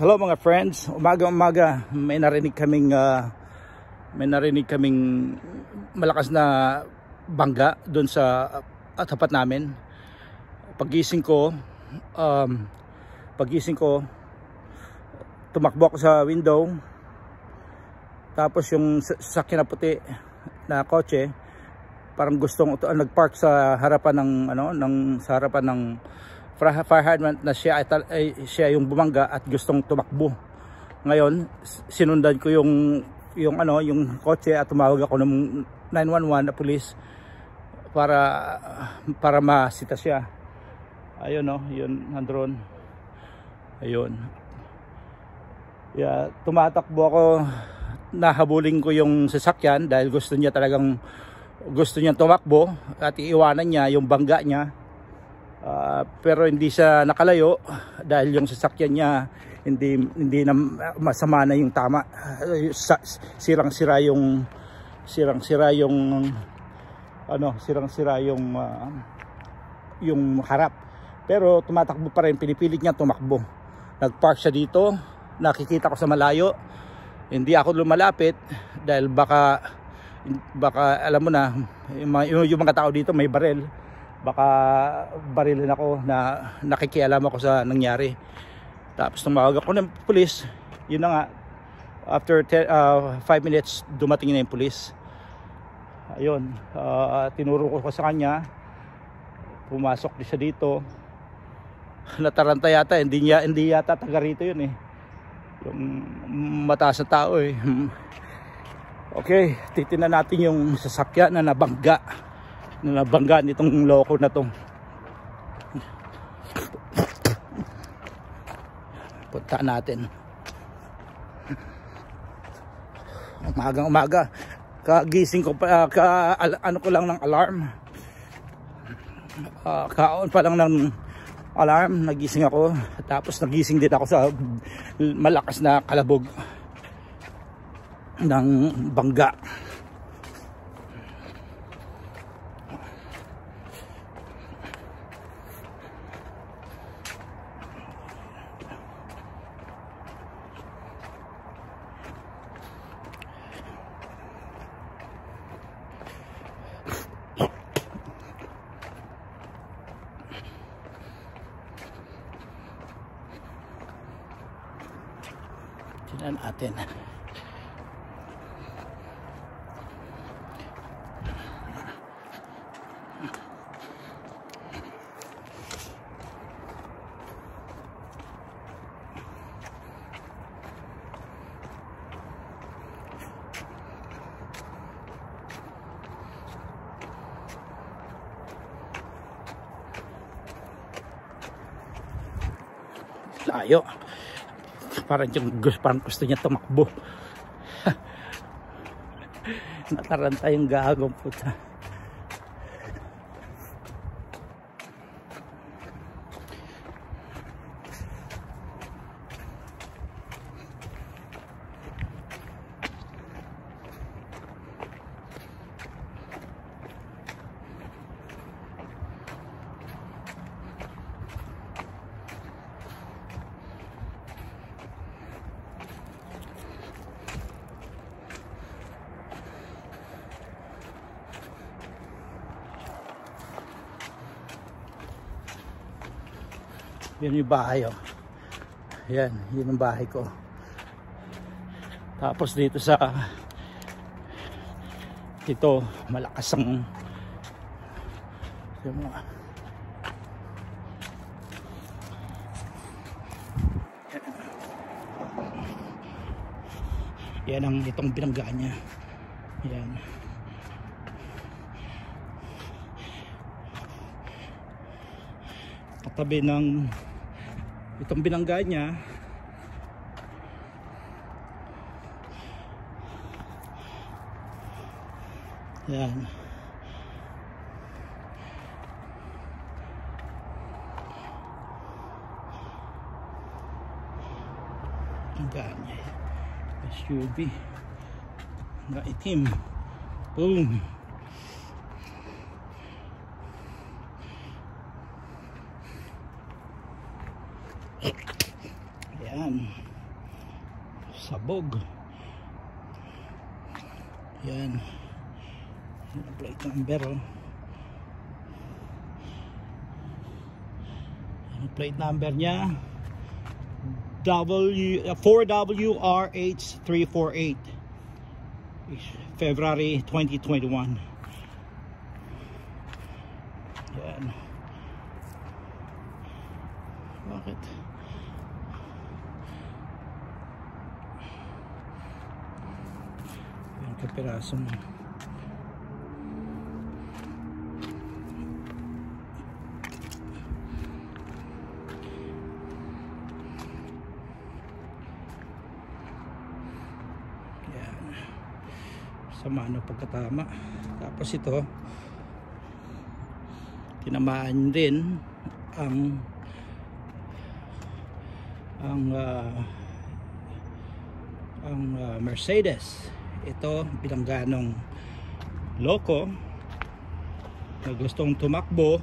Hello mga friends, umaga-umaga may narinig kaming malakas na bangga doon sa tapat namin. Pagising ko, tumakbo ako sa window. Tapos yung sasakyan na puti na kotse, parang gustong nagpark sa harapan ng fire hydrant na siya yung bumangga at gustong tumakbo. Ngayon, sinundan ko yung kotse at tumawag ako ng 911 na police para masita siya. Ayun yun nandron. Ayun. Yeah, tumatakbo ako, nahabulin ko yung sasakyan dahil gusto niya tumakbo at iiwanan niya yung bangga niya. Pero hindi siya nakalayo dahil yung sasakyan niya hindi na masama na yung tama. Sirang-sira yung harap. Pero tumatakbo pa rin, pinipilit niya tumakbo. Nagpark siya dito, nakikita ko sa malayo. Hindi ako lumalapit dahil baka alam mo na, yung mga tao dito may barel. Baka barilin ako na nakikialam ako sa nangyari. Tapos tumawag ako ng pulis. Yun na nga, after 5 minutes dumating na yung pulis. Ayun, tinuro ko sa kanya, pumasok siya dito. Nataranta yata, hindi yata taga rito yun eh, yung mataas na tao eh. Okay, titingnan natin yung sasakyan na nabangga nitong loko na to. Punta natin. Umaga kagising ko pa, ano ko lang ng alarm, kaon pa lang ng alarm, nagising ako. Tapos nagising din ako sa malakas na kalabog ng bangga. Tingnan natin. Layo. Parang gusto niya tumakbo. Nataranta yung gagong puta. Yun yung bahay Yan, yun ang bahay ko. Tapos dito malakas ang yan ang itong binangga niya. Yan. Katabi ng itong binangga niya. Yan. Binangga niya. SUV. Nga itim. Boom. Ayan. sabog. Yan. Yan ang plate number, oh. Yan ang plate number niya. 4WRH348, February 2021. Yan. Bakit? Yan kapiraso mo. Sama ng pagkatama. Tapos ito, tinamaan din ang Mercedes. Ito bilangganong loko na gustong tumakbo